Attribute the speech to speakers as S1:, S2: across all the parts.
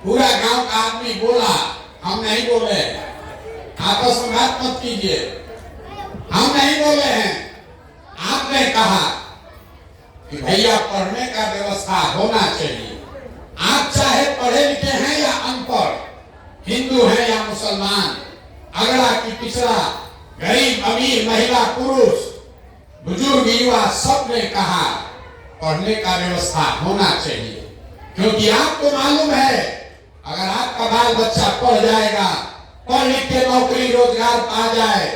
S1: पूरा गांव का आदमी बोला, हम नहीं बोले। आपस में बात मत कीजिए, हम नहीं बोले हैं। आपने कहा कि भैया पढ़ने का व्यवस्था होना चाहिए। आप चाहे पढ़े लिखे हैं या अनपढ़, हिंदू हैं या मुसलमान, अगला की पिछड़ा, गरीब अमीर, महिला पुरुष, बुजुर्ग युवा, सबने कहा पढ़ने का व्यवस्था होना चाहिए। क्योंकि आपको मालूम है अगर आपका बाल बच्चा पढ़ जाएगा, पढ़ लिख के नौकरी रोजगार पा जाए,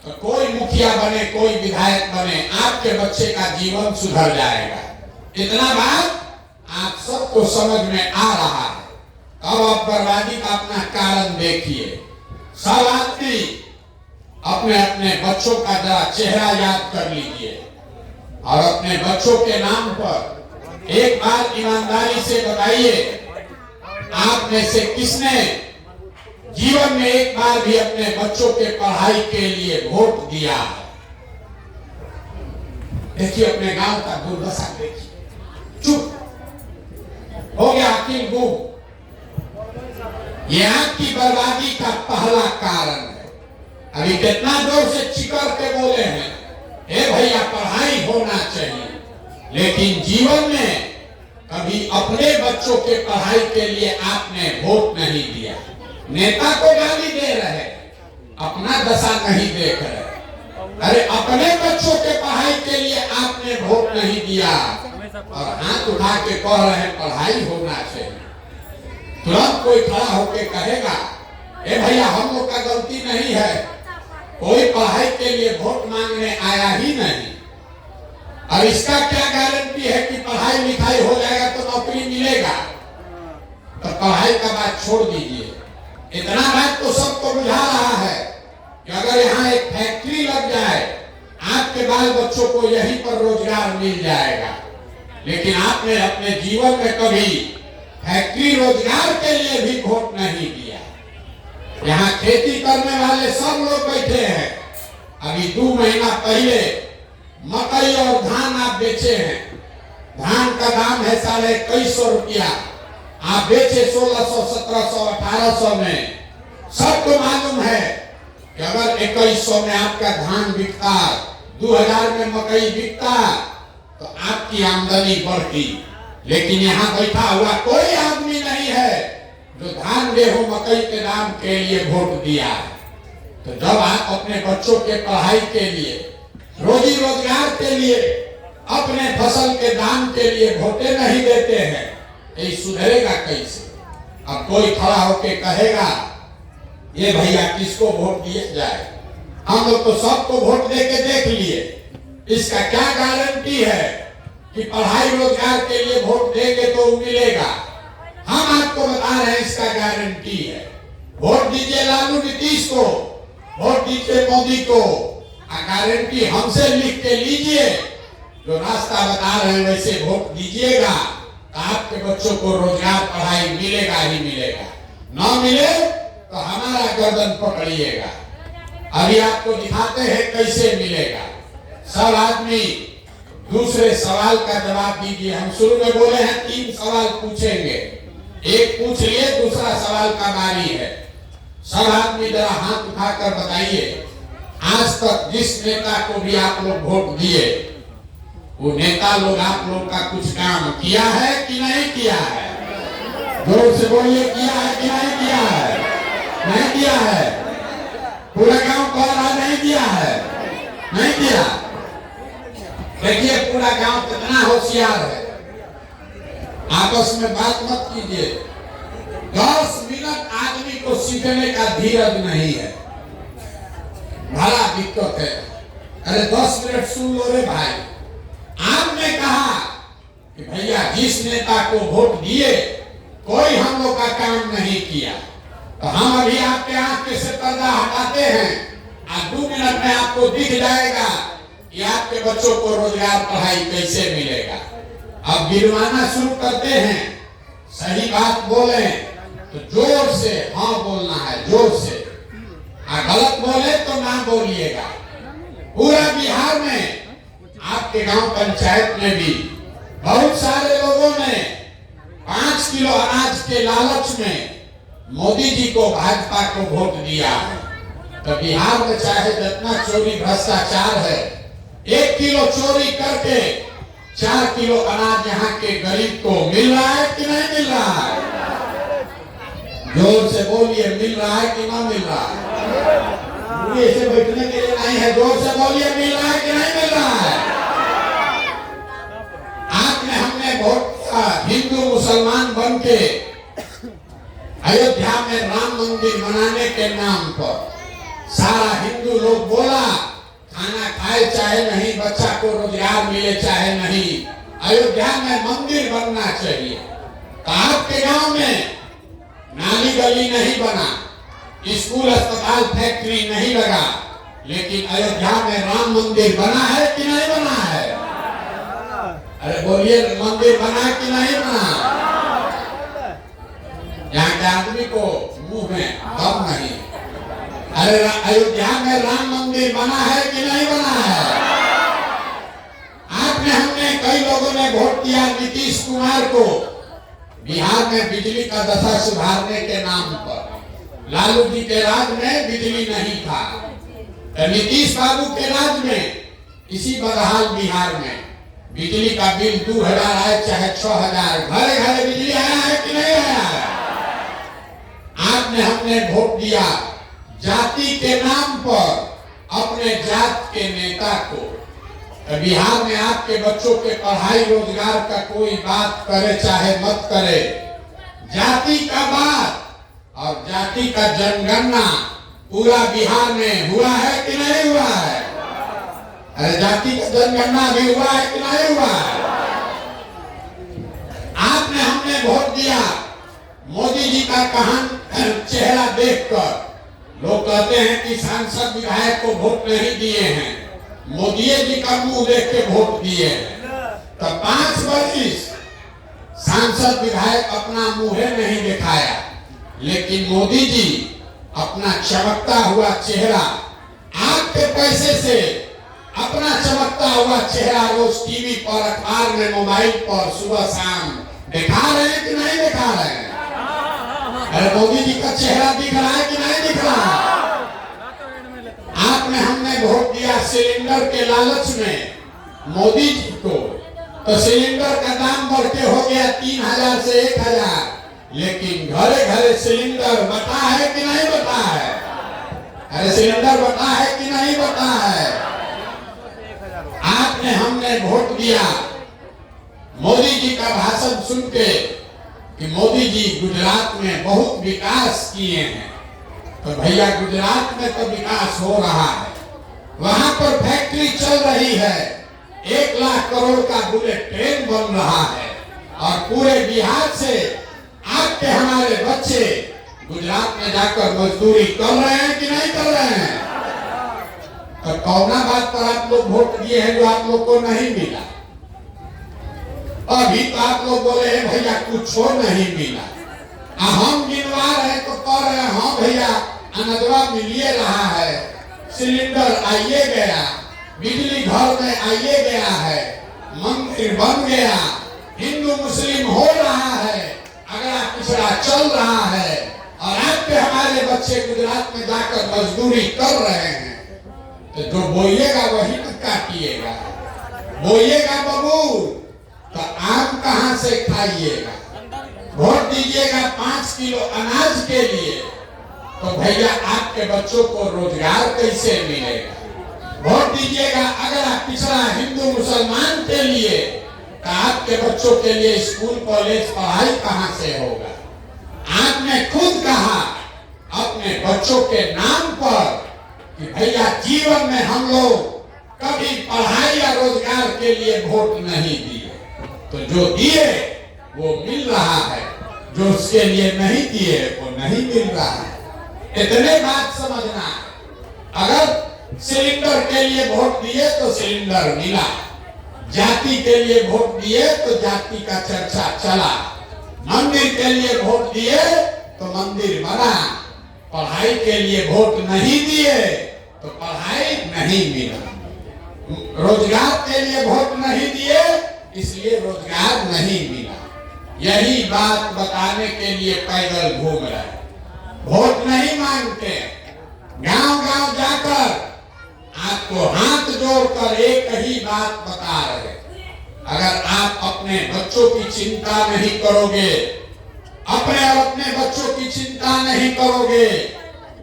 S1: तो कोई मुखिया बने, कोई विधायक बने, आपके बच्चे का जीवन सुधर जाएगा। इतना बात आप सबको समझ में आ रहा है। अब आप बर्बादी का अपना कारण देखिए। सब आदमी अपने अपने बच्चों का जरा चेहरा याद कर लीजिए और अपने बच्चों के नाम पर एक बार ईमानदारी से बताइए, आप में से किसने जीवन में एक बार भी अपने बच्चों के पढ़ाई के लिए वोट दिया है? देखिए अपने गांव का दुर्दशा देखिए, चुप हो गया अकील गुम। ये आपकी बर्बादी का पहला कारण है। अभी कितना जोर से चिकर के बोले हैं, ए भैया पढ़ाई होना चाहिए, लेकिन जीवन में कभी अपने बच्चों के पढ़ाई के लिए आपने वोट नहीं दिया। नेता को गाली दे रहे, अपना दशा नहीं देख रहे। अरे अपने बच्चों के पढ़ाई के लिए आपने वोट नहीं दिया और हाथ उठा के कह रहे हैं पढ़ाई होना चाहिए। तुरंत कोई खड़ा होके कहेगा, ए भैया हम लोग का गलती नहीं है, कोई पढ़ाई के लिए वोट मांगने आया ही नहीं। और इसका क्या गारंटी है कि पढ़ाई लिखाई हो जाएगा तो नौकरी मिलेगा? तो पढ़ाई का बात छोड़ दीजिए। इतना बात तो सबको बुझा रहा है कि अगर यहाँ एक फैक्ट्री लग जाए, आपके बाल बच्चों को यहीं पर रोजगार मिल जाएगा। लेकिन आपने अपने जीवन में कभी फैक्ट्री रोजगार के लिए भी वोट नहीं दिया। यहाँ खेती करने वाले सब लोग बैठे हैं। अभी 2 महीना पहले मकई और धान आप बेचे हैं। धान का दाम है 2150 रुपया, आप बेचे 1600, 1700, 1800 में। सबको मालूम है कि अगर 2100 में आपका धान बिकता, 2000 में मकई बिकता, तो आपकी आमदनी बढ़ती। लेकिन यहाँ बैठा हुआ कोई आदमी नहीं है जो धान गेहूं मकई के दाम के लिए वोट दिया है। तो जब आप अपने बच्चों के पढ़ाई के लिए, रोजी रोजगार के लिए, अपने फसल के दाम के लिए वोटे नहीं देते हैं, ये सुधरेगा कैसे? अब कोई खड़ा होके कहेगा, ये भैया किसको वोट दिया जाए? हम लोग तो सबको वोट देके देख लिए, इसका क्या गारंटी है कि पढ़ाई रोजगार के लिए वोट देंगे तो मिलेगा? हम आपको बता रहे हैं इसका गारंटी है। वोट दीजिए लालू नीतीश को, वोट दीजिए मोदी को, गारंटी हमसे लिख के लीजिए। जो रास्ता बता रहे हैं वैसे वोट दीजिएगा, आपके बच्चों को रोजगार पढ़ाई मिलेगा ही मिलेगा। ना मिले तो हमारा गर्दन पकड़िएगा। अभी आपको दिखाते हैं कैसे मिलेगा। सब आदमी दूसरे सवाल का जवाब दीजिए। हम शुरू में बोले हैं 3 सवाल पूछेंगे, एक पूछ लिए, दूसरा सवाल का बारी है। सब आदमी जरा हाथ उठाकर बताइए, आज तक जिस नेता को भी आप लोग वोट दिए, वो नेता लोग आप लोग का कुछ काम किया है कि नहीं किया है? जोर से बोलिए, किया है कि नहीं किया है? नहीं किया है। पूरा गांव कह रहा नहीं किया है, नहीं किया। देखिए पूरा गांव कितना होशियार है। आपस में बात मत कीजिए। 10 मिनट आदमी को सीखने का धीरज नहीं है, बड़ा दिक्कत है। अरे 10 मिनट सुन लो रे भाई। आपने कहा कि भैया जिस नेता को वोट दिए कोई हम लोग का काम नहीं किया, तो हम अभी आपके आंख से पर्दा हटाते हैं और 2 मिनट में आपको दिख जाएगा कि आपके बच्चों को रोजगार पढ़ाई कैसे मिलेगा। अब गिरवाना शुरू करते हैं। सही बात बोले तो जोर से हाँ बोलना है, जोर से। गलत बोले तो ना बोलिएगा। पूरा बिहार में, आपके गांव पंचायत में भी बहुत सारे लोगों ने 5 किलो अनाज के लालच में मोदी जी को, भाजपा को वोट दिया है। तो बिहार में चाहे जितना चोरी भ्रष्टाचार है, 1 किलो चोरी करके 4 किलो अनाज यहाँ के गरीब को मिल रहा है कि नहीं मिल रहा है? जोर से बोलिए, मिल रहा है कि ना मिल रहा है? ऐसे बैठने के लिए नहीं है, जोर से बोलिए, मिल रहा है कि नहीं मिल रहा है? आपने हमने वोट हिंदू मुसलमान बन के अयोध्या में राम मंदिर बनाने के नाम पर सारा हिंदू लोग बोला खाना खाए चाहे नहीं, बच्चा को रोजगार मिले चाहे नहीं, अयोध्या में मंदिर बनना चाहिए। तो आपके गांव में नाली गली नहीं बना, स्कूल अस्पताल फैक्ट्री नहीं लगा, लेकिन अयोध्या में राम मंदिर बना है कि नहीं बना है? अरे बोलिए, मंदिर बना कि नहीं बना? यहाँ के आदमी को मुंह में दम नहीं। अरे अयोध्या में राम मंदिर बना है कि नहीं बना है? आपने हमने कई लोगों ने वोट दिया नीतीश कुमार को बिहार में बिजली का दशा सुधारने के नाम पर। लालू जी के राज में बिजली नहीं था, तो नीतीश बाबू के राज में इसी बदहाल बिहार में बिजली का बिल 2000 आए चाहे 6000, घरे घरे बिजली आया है कि नहीं आया है? आपने हमने वोट दिया जाति के नाम पर अपने जात के नेता को। बिहार में आपके बच्चों के पढ़ाई रोजगार का कोई बात करे चाहे मत करे, जाति का बात और जाति का जनगणना पूरा बिहार में हुआ है कि नहीं हुआ है? अरे जाति का जनगणना भी हुआ है कि नहीं हुआ है? आपने हमने वोट दिया मोदी जी का कहान चेहरा देखकर। लोग कहते हैं कि सांसद विधायक को वोट नहीं दिए हैं, मोदी जी का मुंह देख के वोट दिए हैं। तो 5 वर्ष सांसद विधायक अपना मुंह नहीं दिखाया, लेकिन मोदी जी अपना चमकता हुआ चेहरा, आपके पैसे से अपना चमकता हुआ चेहरा रोज टीवी पर, अखबार में, मोबाइल पर सुबह शाम दिखा रहे हैं कि नहीं दिखा रहे हैं? अरे मोदी जी का चेहरा दिख रहा है कि नहीं दिख रहा है? आपने हमने वोट दिया सिलेंडर के लालच में मोदी जी को, तो सिलेंडर का दाम बढ़ के हो गया 3000 से 1000, लेकिन घरे घरे सिलेंडर बटा है कि नहीं बटा है? अरे सिलेंडर बटा है कि नहीं बटा है? आपने हमने वोट दिया मोदी जी का भाषण सुन के कि मोदी जी गुजरात में बहुत विकास किए हैं। तो भैया गुजरात में तो विकास हो रहा है, वहां पर फैक्ट्री चल रही है, 1 लाख करोड़ का बुलेट ट्रेन बन रहा है, और पूरे बिहार से आपके हमारे बच्चे गुजरात में जाकर मजदूरी कर रहे हैं कि नहीं कर रहे हैं? तो कौना बात पर आप लोग वोट दिए हैं जो आप लोग को नहीं मिला? अभी तो आप लोग बोले हैं भैया कुछ नहीं मिला, हम गिनवा रहे तो कह रहे हैं हाँ भैया अनदवा मिलिए रहा है, सिलेंडर आइए गया, बिजली घर में आइए गया है, मंदिर बन गया, हिंदू मुस्लिम हो रहा है, अगला पिछड़ा चल रहा है, और आपके हमारे बच्चे गुजरात में जाकर मजदूरी कर रहे हैं। तो जो बोइएगा वही मत काटिएगा, बोइएगा बबूल तो आम कहां से खाइएगा? वोट दीजिएगा 5 किलो अनाज के लिए, तो भैया आपके बच्चों को रोजगार कैसे मिलेगा? वोट दीजिएगा अगला पिछड़ा हिंदू मुसलमान के लिए, तो आपके बच्चों के लिए स्कूल कॉलेज पढ़ाई कहां से होगा? आपने खुद कहा अपने बच्चों के नाम पर कि भैया जीवन में हम लोग कभी पढ़ाई या रोजगार के लिए वोट नहीं दिए, तो जो दिए वो मिल रहा है, जो उसके लिए नहीं दिए वो नहीं मिल रहा है। इतने बात समझना है। अगर सिलेंडर के लिए वोट दिए तो सिलेंडर मिला, जाति के लिए वोट दिए तो जाति का चर्चा चला, मंदिर के लिए वोट दिए तो मंदिर बना, पढ़ाई के लिए वोट नहीं दिए तो पढ़ाई नहीं मिला, रोजगार के लिए वोट नहीं दिए इसलिए रोजगार नहीं मिला। यही बात बताने के लिए पैदल घूम रहे हैं। वोट नहीं मांगते, गांव गांव जाकर आपको हाथ जोड़कर एक ही बात बता रहे, अगर आप अपने बच्चों की चिंता नहीं करोगे, अपने और अपने बच्चों की चिंता नहीं करोगे,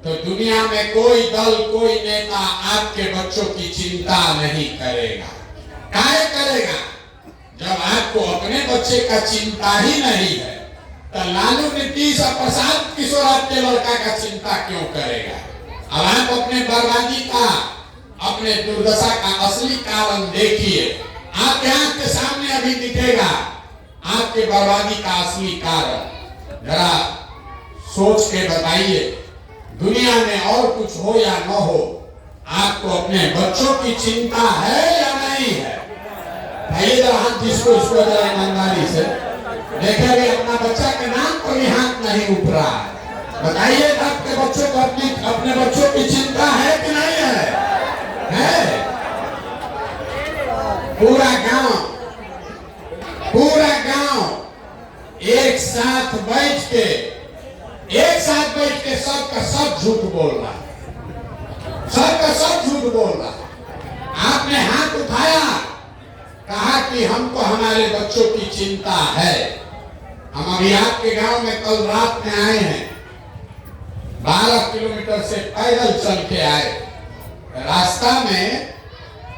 S1: तो दुनिया में कोई दल, कोई नेता आपके बच्चों की चिंता नहीं करेगा। काहे करेगा? जब आपको अपने बच्चे का चिंता ही नहीं है, तो लालू, नीतीश और प्रशांत किशोर आपके लड़का का चिंता क्यों करेगा? अब आप अपने बर्बादी का, अपने दुर्दशा का असली कारण देखिए। आपके आंख के सामने अभी दिखेगा आपके बर्बादी का असली कारण। जरा सोच के बताइए, दुनिया में और कुछ हो या न हो, आपको अपने बच्चों की चिंता है या नहीं है? भाई जरा हाथ जिसको इसको जरा ईमानदारी से देखेंगे, अपना बच्चा के नाम पर भी हाथ नहीं उठ रहा है। बताइए आपके बच्चों को, अपने बच्चों की चिंता है कि नहीं है? पूरा गांव एक साथ बैठ के सबका सब झूठ बोल रहा है, सबका सब झूठ बोल रहा है। आपने हाथ उठाया, कहा कि हमको हमारे बच्चों की चिंता है। हम अभी आपके गांव में कल रात में आए हैं, 12 किलोमीटर से पैदल चल के आए। रास्ता में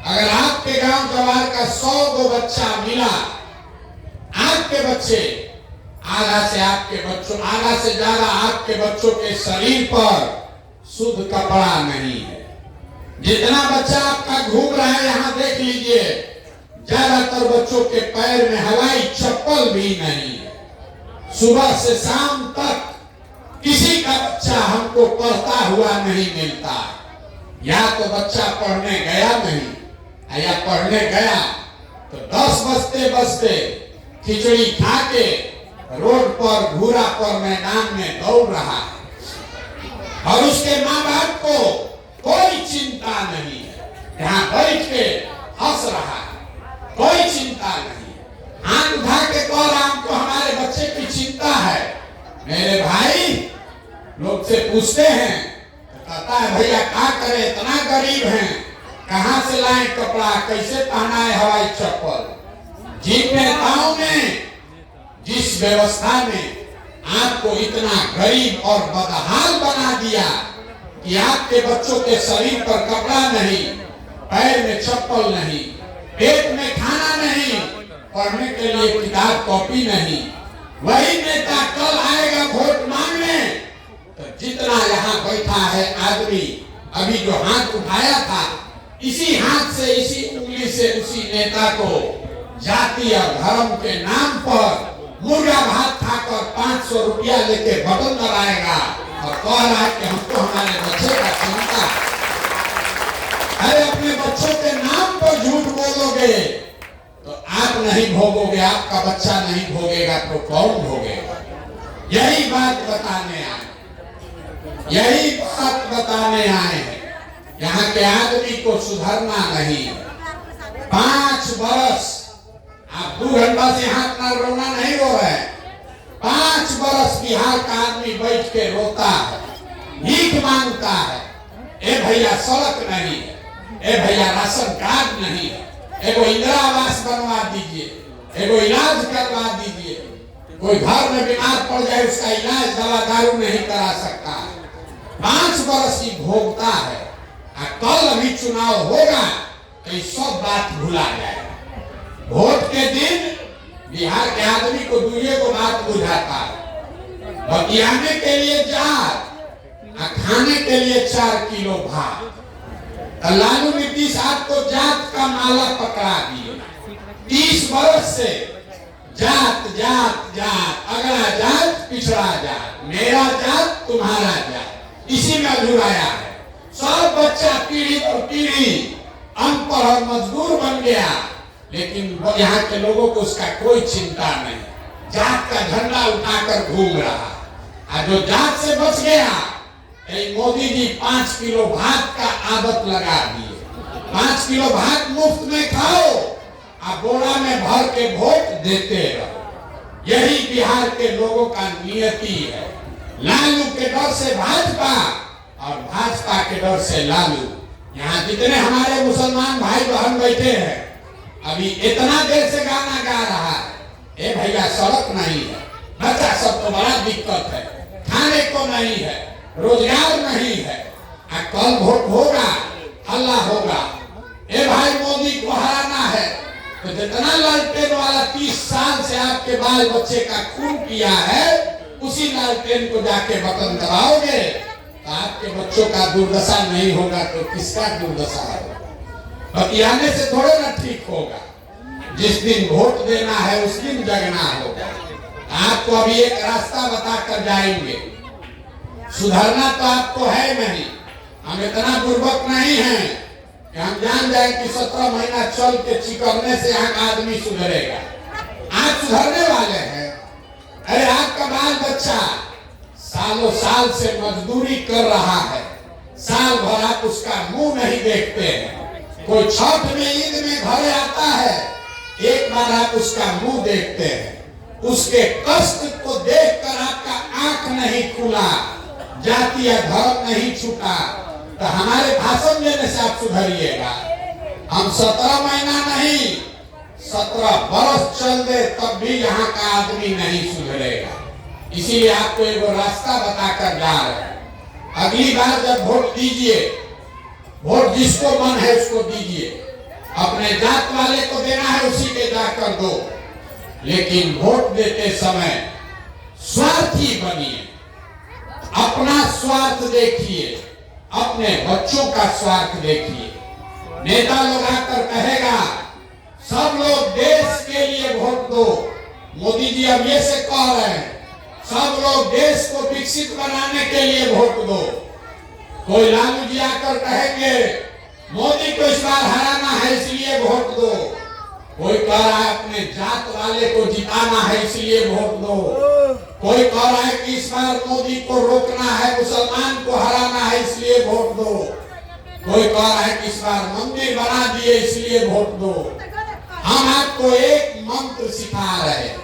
S1: अगर आपके गांव जवार का 100 गो बच्चा मिला, आपके बच्चे आधा से ज्यादा आपके बच्चों के शरीर पर शुद्ध कपड़ा नहीं है। जितना बच्चा आपका घूम रहा है यहाँ देख लीजिए, ज्यादातर बच्चों के पैर में हवाई चप्पल भी नहीं है। सुबह से शाम तक किसी का बच्चा हमको पढ़ता हुआ नहीं मिलता। या तो बच्चा पढ़ने गया नहीं, या पढ़ने गया तो 10 बजते खिचड़ी खा के रोड पर, घूरा पर, मैदान में दौड़ रहा है, और उसके माँ बाप को कोई चिंता नहीं है। यहाँ बैठ के हंस रहा है, कोई चिंता नहीं। हाथ उठा के कह रहा हमको हमारे बच्चे की चिंता है। मेरे भाई लोग से पूछते हैं, कहता है भैया क्या करे, इतना गरीब हैं, कहां से लाए कपड़ा, कैसे पहना है हवाई चप्पल। जिन नेताओं ने जिस व्यवस्था में आपको इतना गरीब और बदहाल बना दिया कि आपके बच्चों के शरीर पर कपड़ा नहीं, पैर में चप्पल नहीं, पेट में खाना नहीं, पढ़ने के लिए किताब कॉपी नहीं, वही नेता कल आएगा वोट मांगने तो जितना यहाँ बैठा है आदमी, अभी जो हाथ उठाया था, इसी हाथ से, इसी उंगली से उसी नेता को जाति और धर्म के नाम पर मुर्गा भात खाकर 500 रुपया लेके बटन दबाएगा और कह रहा है कि हमको हमारे बच्चे का चिंता। अरे अपने बच्चों के नाम पर झूठ बोलोगे तो आप नहीं भोगोगे, आपका बच्चा नहीं भोगेगा तो कौन भोगेगा? यही बात बताने आए हैं। यहाँ के आदमी को सुधरना नहीं। 5 बरस आप 2 घंटा से हाथ ना रोना नहीं रो रहे। 5 बरस बिहार का आदमी बैठ के रोता है, भीख मांगता है। ए भैया सड़क नहीं है, ए भैया राशन कार्ड नहीं है, एगो इंदिरा आवास बनवा दीजिए, एगो इलाज करवा दीजिए। कोई घर में बीमार पड़ जाए उसका इलाज दवा दारू नहीं करा सकता। 5 बरस की भोगता है। कल अभी चुनाव होगा तो सब बात भुला जाएगा। वोट के दिन बिहार के आदमी को दूसरे को बात बुझाता है। बतियाने के लिए जार, खाने के लिए 4 किलो भात। लालू नीतीश आपको जात का माला पकड़ा दिए। 30 बरस से जात जात जात, अगला जात पिछड़ा जात, मेरा जात तुम्हारा जात, इसी में अधूराया है। सब बच्चा पीढ़ी पर पीढ़ी अनपढ़ और मजदूर बन गया, लेकिन यहाँ के लोगों को उसका कोई चिंता नहीं। जात का झंडा उठाकर घूम रहा। जो जात से बच गया, मोदी जी 5 किलो भात का आदत लगा दिए। 5 किलो भात मुफ्त में खाओ, आप बोरा में भर के वोट देते रहो। यही बिहार के लोगों का नियति है। लालू के डर से भाजपा और भाजपा के डर से लालू। यहाँ जितने हमारे मुसलमान भाई बहन बैठे हैं, अभी इतना देर से गाना गा रहा है, ए भैया सड़क नहीं है, बच्चा सब तो बड़ा दिक्कत है, खाने को नहीं है, रोजगार नहीं है, कल वोट होगा, हल्ला होगा। ए भाई मोदी को हराना है तो जितना लालटेन वाला 30 साल से आपके बाल बच्चे का खून पिया है, उसी लालटेन को जाके बटन दबाओगे तो आपके बच्चों का दुर्दशा नहीं होगा तो किसका दुर्दशा होगा? बतियाने से थोड़े ना ठीक होगा। जिस दिन वोट देना है उस दिन जगना होगा। आपको अभी एक रास्ता बता कर जाएंगे। सुधरना तो आपको है नहीं, हम इतना बुर्बक नहीं हैं कि हम जान जाए कि 17 महीना चल के चिकरने से यहाँ का आदमी सुधरेगा। आज सुधरने वाले हैं। अरे आपका बाल बच्चा सालों साल से मजदूरी कर रहा है, साल भर आप उसका मुंह नहीं देखते हैं। कोई छठ में ईद में घर आता है, एक बार आप उसका मुंह देखते हैं। उसके कष्ट को देखकर आपका आंख नहीं खुला, जाति या धर्म नहीं छूटा, तो हमारे भाषण देने से आप सुधरिएगा। हम 17 महीना नहीं 17 बरस चल दे तब भी यहाँ का आदमी नहीं सुधरेगा। इसीलिए आपको एक रास्ता बताकर जा रहे हैं। अगली बार जब वोट दीजिए, वोट जिसको मन है उसको दीजिए। अपने जात वाले को देना है उसी के जाकर दो, लेकिन वोट देते समय स्वार्थी बनिए। अपना स्वार्थ देखिए, अपने बच्चों का स्वार्थ देखिए। नेता लोग आकर कहेगा सब लोग देश के लिए वोट दो, मोदी जी अब ये से कह रहे हैं सब लोग देश को विकसित बनाने के लिए वोट दो। कोई लालू जी आकर कहेंगे मोदी को इस बार हराना है इसलिए वोट दो। कोई कह रहा है अपने जात वाले को जिताना है इसलिए वोट दो। कोई कह रहा है कि इस बार मोदी को रोकना है, मुसलमान को हराना है इसलिए वोट दो। कोई कह रहा है कि इस बार मंदिर बना दिए इसलिए वोट दो। हम आपको एक मंत्र सिखा रहे हैं,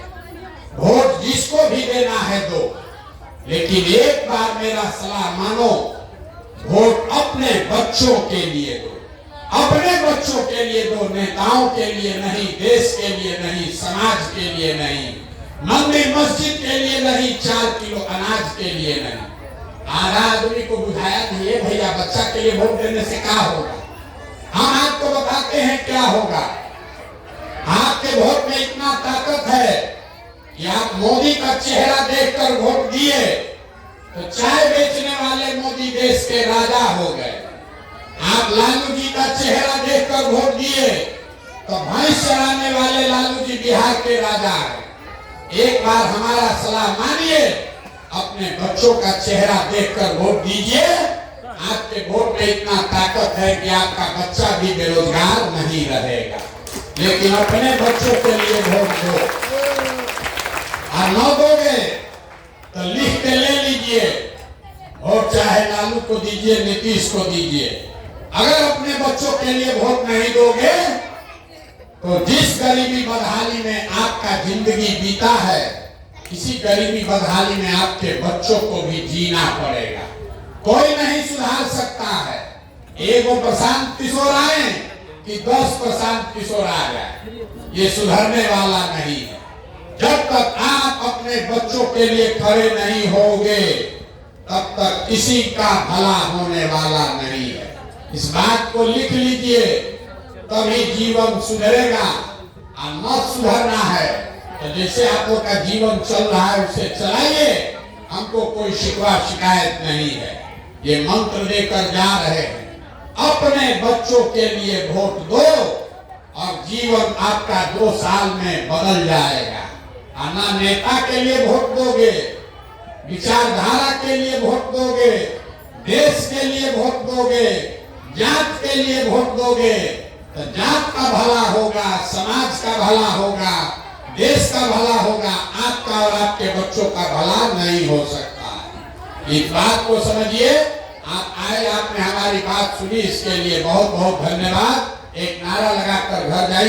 S1: वोट जिसको भी देना है दो, लेकिन एक बार मेरा सलाह मानो, वोट अपने बच्चों के लिए दो। अपने बच्चों के लिए दो, नेताओं के लिए नहीं, देश के लिए नहीं, समाज के लिए नहीं, मंदिर मस्जिद के लिए नहीं, 4 किलो अनाज के लिए नहीं। आधा आदमी को बुझाया नहीं है भैया बच्चा के लिए वोट देने से क्या होगा। हम आपको बताते हैं क्या होगा। आपके वोट में इतना ताकत है कि आप मोदी का चेहरा देखकर वोट दिए तो चाय बेचने वाले मोदी देश के राजा हो गए। आप लालू जी का चेहरा देखकर वोट दिए तो भैंस चराने वाले लालू जी बिहार के राजा है। एक बार हमारा सलाह मानिए, अपने बच्चों का चेहरा देखकर वोट दीजिए। आपके वोट में इतना ताकत है कि आपका बच्चा भी बेरोजगार नहीं रहेगा। लेकिन अपने बच्चों के लिए वोट दो, और न दोगे तो लिख के ले लीजिए, वोट चाहे लालू को दीजिए, नीतीश को दीजिए। अगर अपने बच्चों के लिए वोट नहीं दोगे तो जिस गरीबी बदहाली में आपका जिंदगी बीता है, इसी गरीबी बदहाली में आपके बच्चों को भी जीना पड़ेगा। कोई नहीं सुधार सकता है। एगो प्रशांत किशोर आए कि 10 प्रशांत किशोर आ जाए, ये सुधरने वाला नहीं है। जब तक आप अपने बच्चों के लिए खड़े नहीं होंगे तब तक किसी का भला होने वाला नहीं है। इस बात को लिख लीजिए, तभी जीवन सुधरेगा। और न सुधरना है तो जैसे आप लोग का जीवन चल रहा है उसे चलाइए, हमको कोई शिकवा शिकायत नहीं है। ये मंत्र देकर जा रहे हैं, अपने बच्चों के लिए वोट दो और जीवन आपका 2 साल में बदल जाएगा। ना नेता के लिए वोट दोगे, विचारधारा के लिए वोट दोगे, देश के लिए वोट दोगे, जात के लिए वोट दोगे तो जात का भला होगा, समाज का भला होगा, देश का भला होगा। आपका और आपके बच्चों का भला नहीं हो सकता है। इस बात को समझिए। आप आए, आपने हमारी बात सुनी, इसके लिए बहुत बहुत धन्यवाद। एक नारा लगाकर घर जाइए।